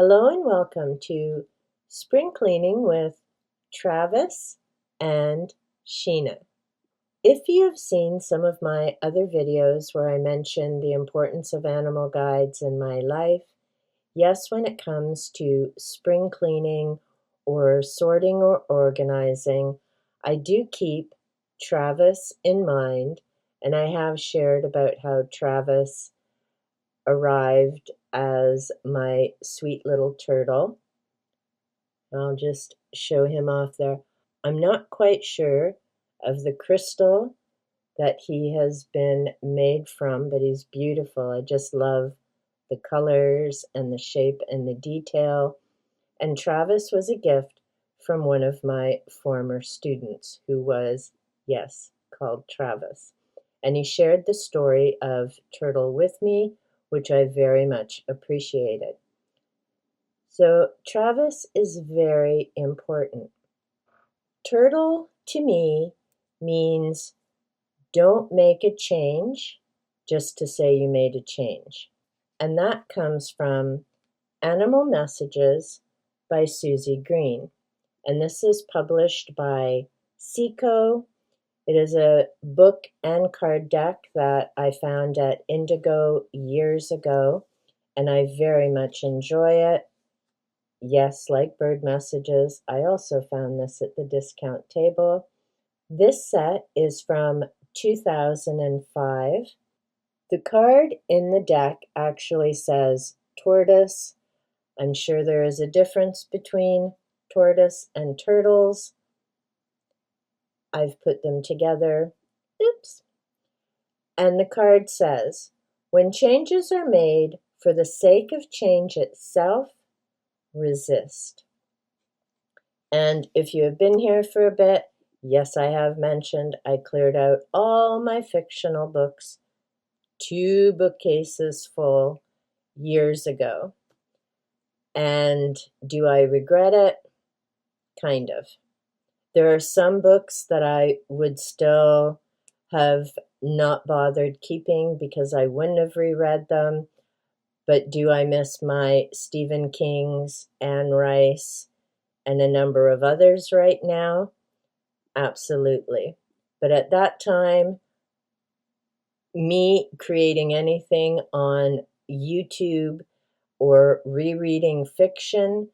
Hello and welcome to Spring Cleaning with Travis and Sheena. If you have seen some of my other videos where I mention the importance of animal guides in my life, yes, when it comes to spring cleaning or sorting or organizing, I do keep Travis in mind, and I have shared about how Travis arrived as my sweet little turtle. I'll just show him off there. I'm not quite sure of the crystal that he has been made from, but he's beautiful. I just love the colors and the shape and the detail. And Travis was a gift from one of my former students who was, yes, called Travis. And he shared the story of Turtle with me, which I very much appreciated. So Travis is very important. Turtle to me means don't make a change just to say you made a change. And that comes from Animal Messages by Susie Green. And this is published by Seco. It is a book and card deck that I found at Indigo years ago, and I very much enjoy it. Yes, like Bird Messages, I also found this at the discount table. This set is from 2005. The card in the deck actually says tortoise. I'm sure there is a difference between tortoise and turtles. I've put them together. Oops. And the card says, when changes are made for the sake of change itself, resist. And if you have been here for a bit, yes, I have mentioned I cleared out all my fictional books, 2 bookcases full, years ago. And do I regret it? Kind of. There are some books that I would still have not bothered keeping because I wouldn't have reread them. But do I miss my Stephen King's, Anne Rice, and a number of others right now? Absolutely. But at that time, me creating anything on YouTube or rereading fiction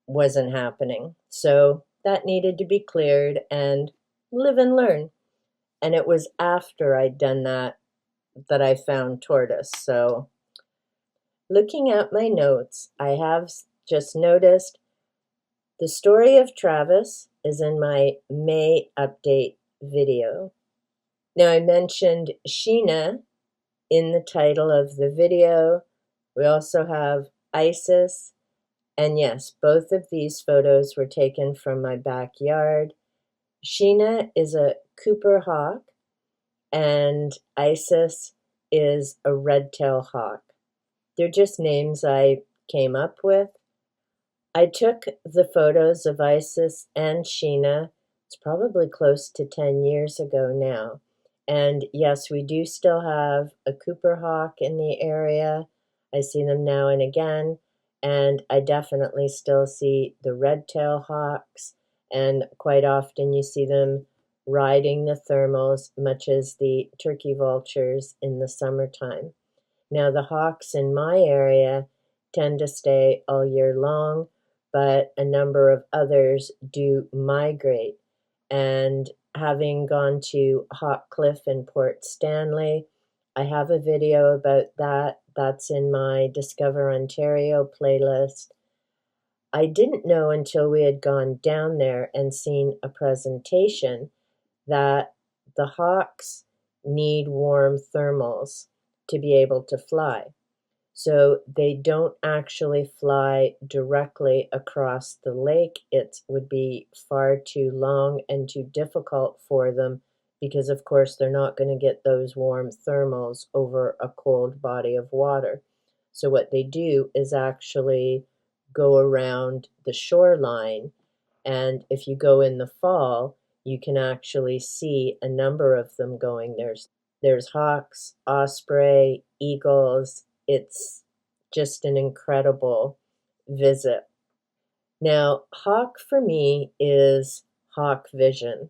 wasn't happening. So that needed to be cleared and live and learn. And it was after I'd done that that I found Tortoise. So looking at my notes, I have just noticed the story of Travis is in my May update video. Now I mentioned Sheena in the title of the video. We also have Isis. And yes, both of these photos were taken from my backyard. Sheena is a Cooper hawk, and Isis is a red-tailed hawk. They're just names I came up with. I took the photos of Isis and Sheena. It's probably close to 10 years ago now. And yes, we do still have a Cooper hawk in the area. I see them now and again. And I definitely still see the red-tailed hawks. And quite often you see them riding the thermals, much as the turkey vultures in the summertime. Now, the hawks in my area tend to stay all year long, but a number of others do migrate. And having gone to Hawk Cliff in Port Stanley, I have a video about that. That's in my Discover Ontario playlist. I didn't know until we had gone down there and seen a presentation that the hawks need warm thermals to be able to fly. So they don't actually fly directly across the lake. It would be far too long and too difficult for them because, of course, they're not going to get those warm thermals over a cold body of water. So what they do is actually go around the shoreline, and if you go in the fall, you can actually see a number of them going. There's hawks, osprey, eagles. It's just an incredible visit. Now, hawk for me is hawk vision.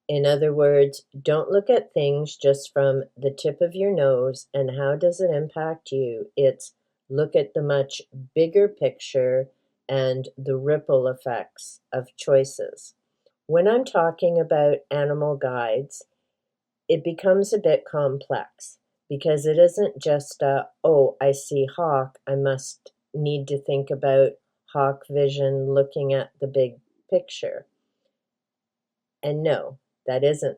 In other words, don't look at things just from the tip of your nose and how does it impact you. It's look at the much bigger picture and the ripple effects of choices. When I'm talking about animal guides, it becomes a bit complex because it isn't just oh, I see hawk, I must need to think about hawk vision looking at the big picture. And no, that isn't,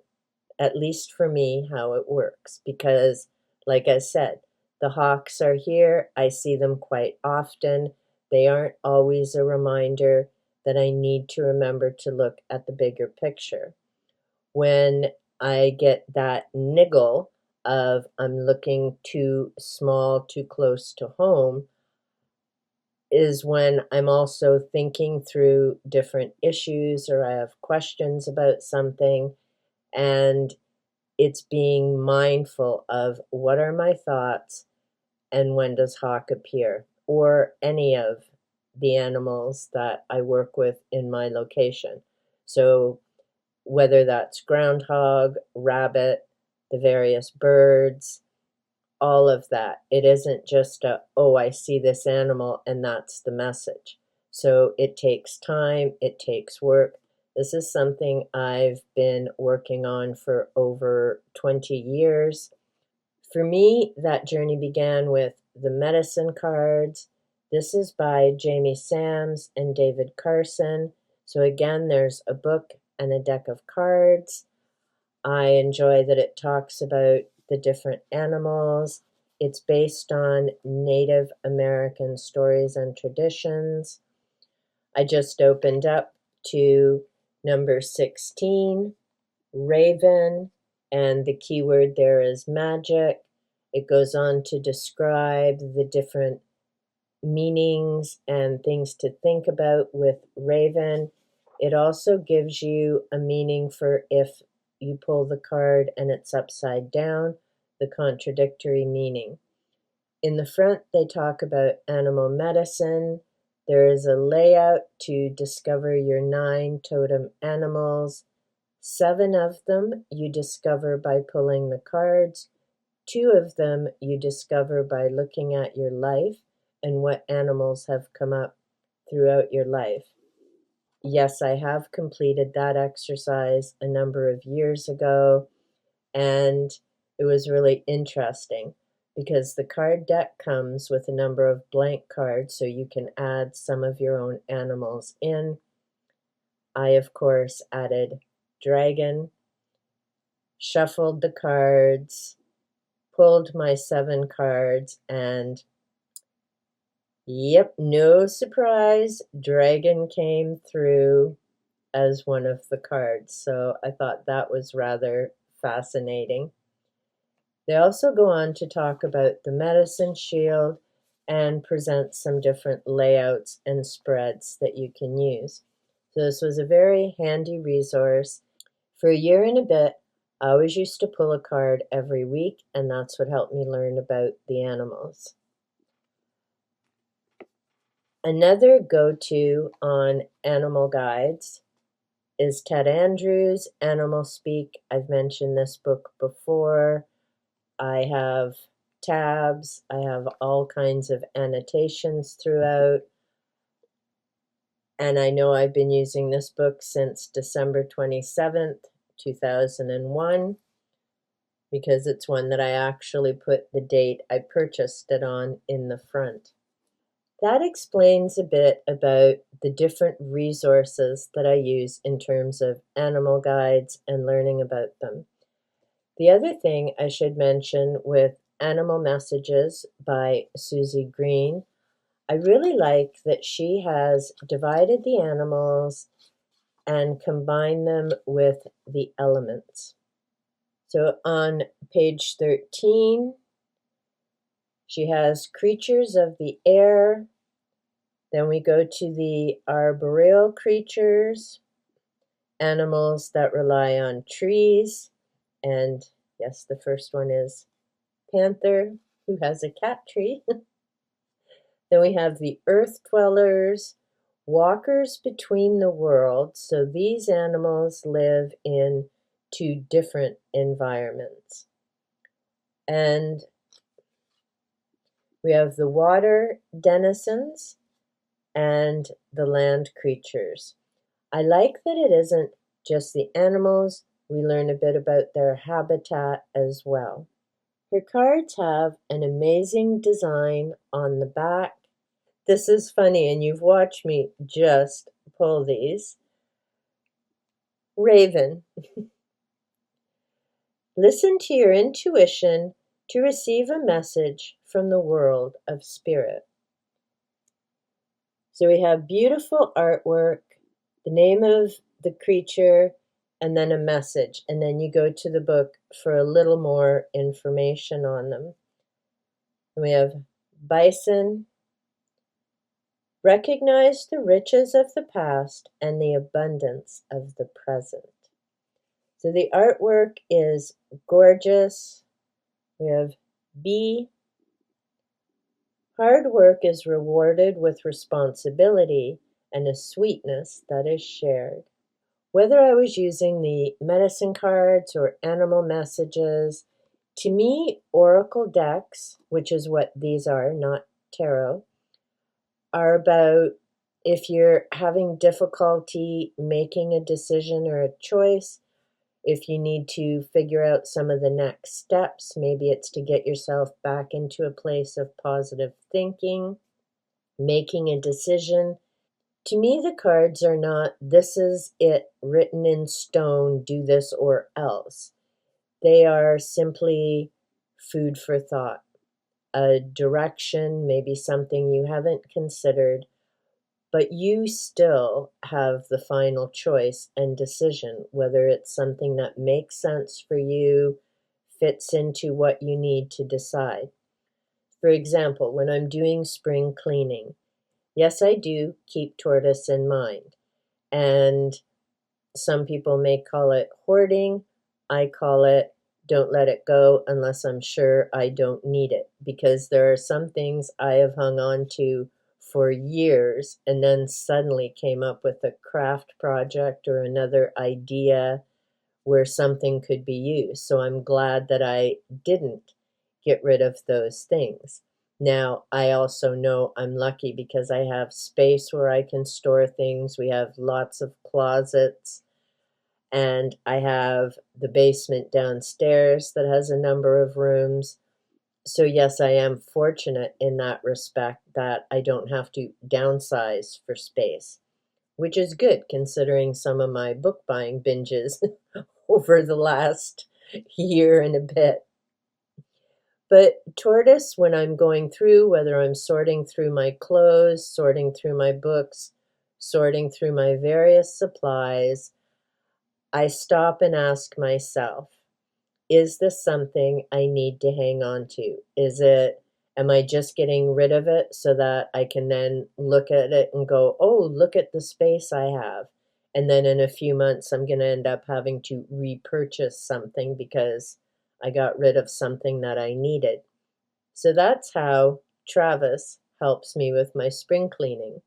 at least for me, how it works. Because, like I said, the hawks are here. I see them quite often. They aren't always a reminder that I need to remember to look at the bigger picture. When I get that niggle of I'm looking too small, too close to home, is when I'm also thinking through different issues or I have questions about something, and it's being mindful of what are my thoughts and when does hawk appear, or any of the animals that I work with in my location. So whether that's groundhog, rabbit, the various birds, all of that. It isn't just oh, I see this animal and that's the message. So it takes time, it takes work. This is something I've been working on for over 20 years. For me, that journey began with the medicine cards. This is by Jamie Sams and David Carson. So again, there's a book and a deck of cards. I enjoy that it talks about the different animals. It's based on Native American stories and traditions. I just opened up to number 16, Raven, and the keyword there is magic. It goes on to describe the different meanings and things to think about with Raven. It also gives you a meaning for if you pull the card and it's upside down, the contradictory meaning. In the front, they talk about animal medicine. There is a layout to discover your 9 totem animals. 7 of them you discover by pulling the cards. 2 of them you discover by looking at your life and what animals have come up throughout your life. Yes, I have completed that exercise a number of years ago, and it was really interesting because the card deck comes with a number of blank cards so you can add some of your own animals in. I, of course, added dragon, shuffled the cards, pulled my 7 cards, and yep, no surprise, dragon came through as one of the cards. So I thought that was rather fascinating. They also go on to talk about the medicine shield and present some different layouts and spreads that you can use. So this was a very handy resource. For a year and a bit, I always used to pull a card every week, and that's what helped me learn about the animals. Another go-to on animal guides is Ted Andrews' Animal Speak. I've mentioned this book before. I have tabs. I have all kinds of annotations throughout. And I know I've been using this book since December 27th, 2001, because it's one that I actually put the date I purchased it on in the front. That explains a bit about the different resources that I use in terms of animal guides and learning about them. The other thing I should mention with Animal Messages by Susie Green, I really like that she has divided the animals and combined them with the elements. So on page 13, she has creatures of the air. Then we go to the arboreal creatures, animals that rely on trees. And yes, the first one is Panther, who has a cat tree. Then Then we have the earth dwellers, walkers between the worlds. So these animals live in two different environments. And we have the water denizens and the land creatures. I like that it isn't just the animals, we learn a bit about their habitat as well. Her cards have an amazing design on the back. This is funny, and you've watched me just pull these. Raven. Listen to your intuition to receive a message from the world of spirit. So we have beautiful artwork, the name of the creature, and then a message. And then you go to the book for a little more information on them. And we have bison. Recognize the riches of the past and the abundance of the present. So the artwork is gorgeous. We have bee. Hard work is rewarded with responsibility and a sweetness that is shared. Whether I was using the medicine cards or animal messages, to me, oracle decks, which is what these are, not tarot, are about if you're having difficulty making a decision or a choice, if you need to figure out some of the next steps, maybe it's to get yourself back into a place of positive thinking, making a decision. To me, the cards are not, this is it written in stone, do this or else. They are simply food for thought, a direction, maybe something you haven't considered, but you still have the final choice and decision, whether it's something that makes sense for you, fits into what you need to decide. For example, when I'm doing spring cleaning, yes, I do keep tortoise in mind. And some people may call it hoarding. I call it don't let it go unless I'm sure I don't need it. Because there are some things I have hung on to for years and then suddenly came up with a craft project or another idea where something could be used. So I'm glad that I didn't get rid of those things. Now, I also know I'm lucky because I have space where I can store things. We have lots of closets, and I have the basement downstairs that has a number of rooms. So, yes, I am fortunate in that respect that I don't have to downsize for space, which is good considering some of my book buying binges over the last year and a bit. But tortoise, when I'm going through, whether I'm sorting through my clothes, sorting through my books, sorting through my various supplies, I stop and ask myself, is this something I need to hang on to? Am I just getting rid of it so that I can then look at it and go, oh, look at the space I have. And then in a few months, I'm going to end up having to repurchase something because I got rid of something that I needed. So that's how Travis helps me with my spring cleaning.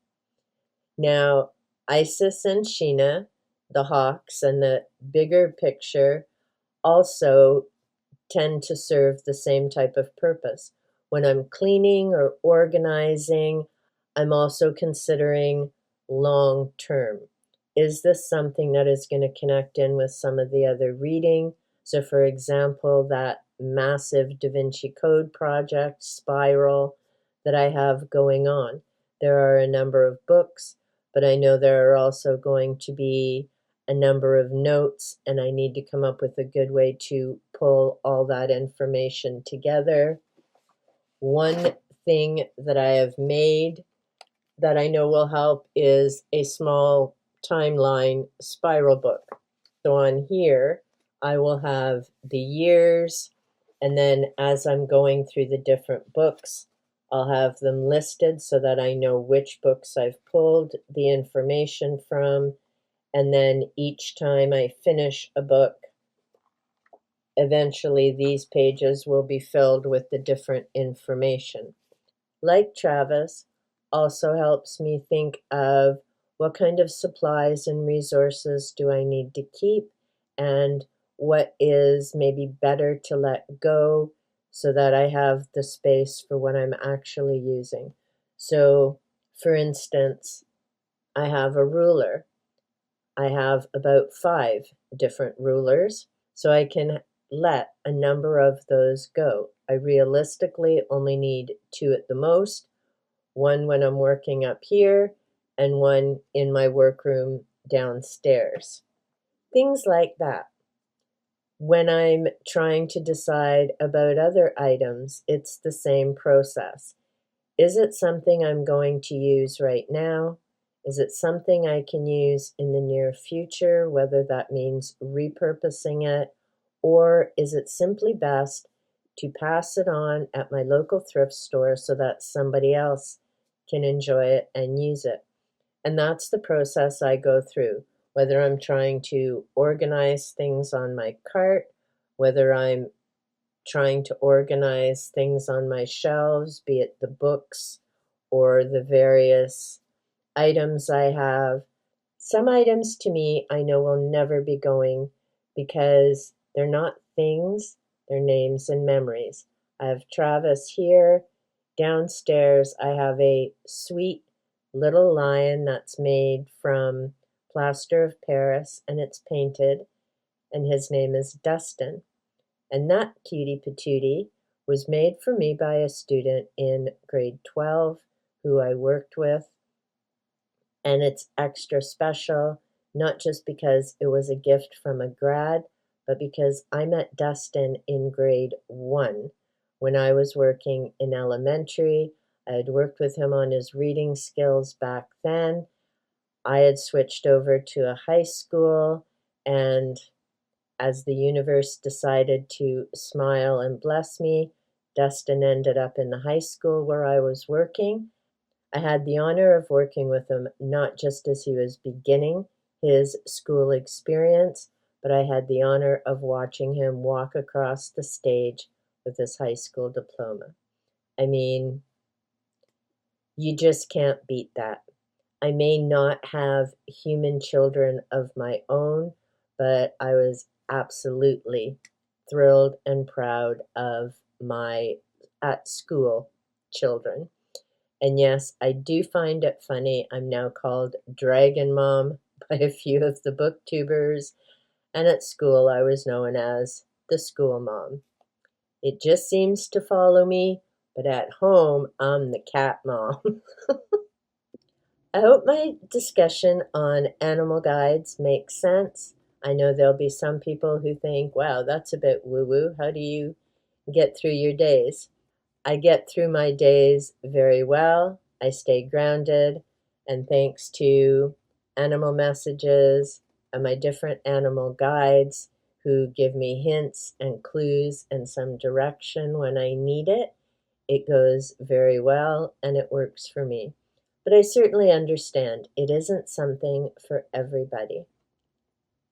Now, Isis and Sheena, the hawks, and the bigger picture also tend to serve the same type of purpose. When I'm cleaning or organizing, I'm also considering long term. Is this something that is going to connect in with some of the other reading? So, for example, that massive Da Vinci Code project, Spiral, that I have going on. There are a number of books, but I know there are also going to be a number of notes, and I need to come up with a good way to pull all that information together. One thing that I have made that I know will help is a small timeline spiral book. So on here, I will have the years, and then as I'm going through the different books, I'll have them listed so that I know which books I've pulled the information from. And then each time I finish a book, eventually these pages will be filled with the different information. Like Travis, also helps me think of what kind of supplies and resources do I need to keep, and what is maybe better to let go so that I have the space for what I'm actually using. So, for instance, I have a ruler. I have about 5 different rulers, so I can let a number of those go. I realistically only need 2 at the most, one when I'm working up here and one in my workroom downstairs. Things like that. When I'm trying to decide about other items, it's the same process. Is it something I'm going to use right now? Is it something I can use in the near future, whether that means repurposing it, or is it simply best to pass it on at my local thrift store so that somebody else can enjoy it and use it? And that's the process I go through, whether I'm trying to organize things on my cart, whether I'm trying to organize things on my shelves, be it the books or the various items I have. Some items to me I know will never be going because they're not things, they're names and memories. I have Travis here. Downstairs, I have a sweet little lion that's made from plaster of Paris and it's painted, and his name is Dustin. And that cutie patootie was made for me by a student in grade 12 who I worked with. And it's extra special, not just because it was a gift from a grad, but because I met Dustin in grade 1 when I was working in elementary. I had worked with him on his reading skills back then. I had switched over to a high school, and as the universe decided to smile and bless me, Dustin ended up in the high school where I was working. I had the honor of working with him not just as he was beginning his school experience, but I had the honor of watching him walk across the stage with his high school diploma. I mean, you just can't beat that. I may not have human children of my own, but I was absolutely thrilled and proud of my at school children. And yes, I do find it funny. I'm now called Dragon Mom by a few of the booktubers, and at school I was known as the school mom. It just seems to follow me, but at home I'm the cat mom. I hope my discussion on animal guides makes sense. I know there'll be some people who think, wow, that's a bit woo woo. How do you get through your days? I get through my days very well. I stay grounded, and thanks to animal messages and my different animal guides who give me hints and clues and some direction when I need it, it goes very well and it works for me. But I certainly understand it isn't something for everybody.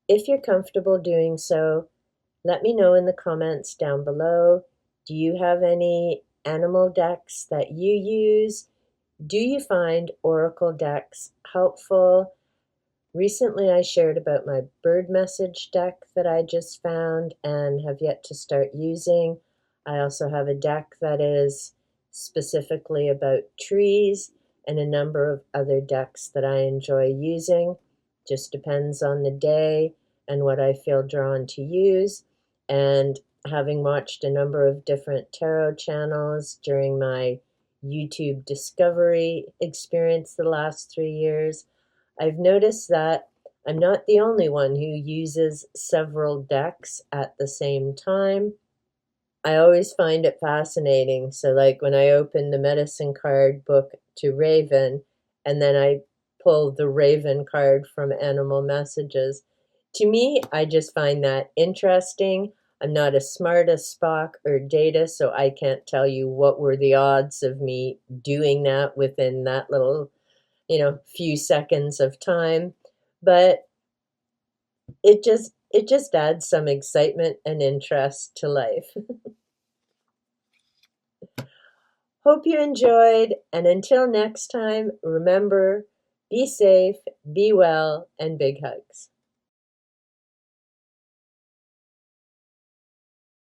If you're comfortable doing so, let me know in the comments down below. Do you have any animal decks that you use? Do you find oracle decks helpful? Recently, I shared about my bird message deck that I just found and have yet to start using. I also have a deck that is specifically about trees and a number of other decks that I enjoy using. Just depends on the day and what I feel drawn to use. And having watched a number of different tarot channels during my YouTube discovery experience the last 3 years, I've noticed that I'm not the only one who uses several decks at the same time. I always find it fascinating. So, like when I open the medicine card book to Raven, and then I pull the Raven card from Animal Messages. To me, I just find that interesting. I'm not as smart as Spock or Data, so I can't tell you what were the odds of me doing that within that little few seconds of time, but it just adds some excitement and interest to life. Hope you enjoyed, and until next time, remember, be safe, be well, and big hugs.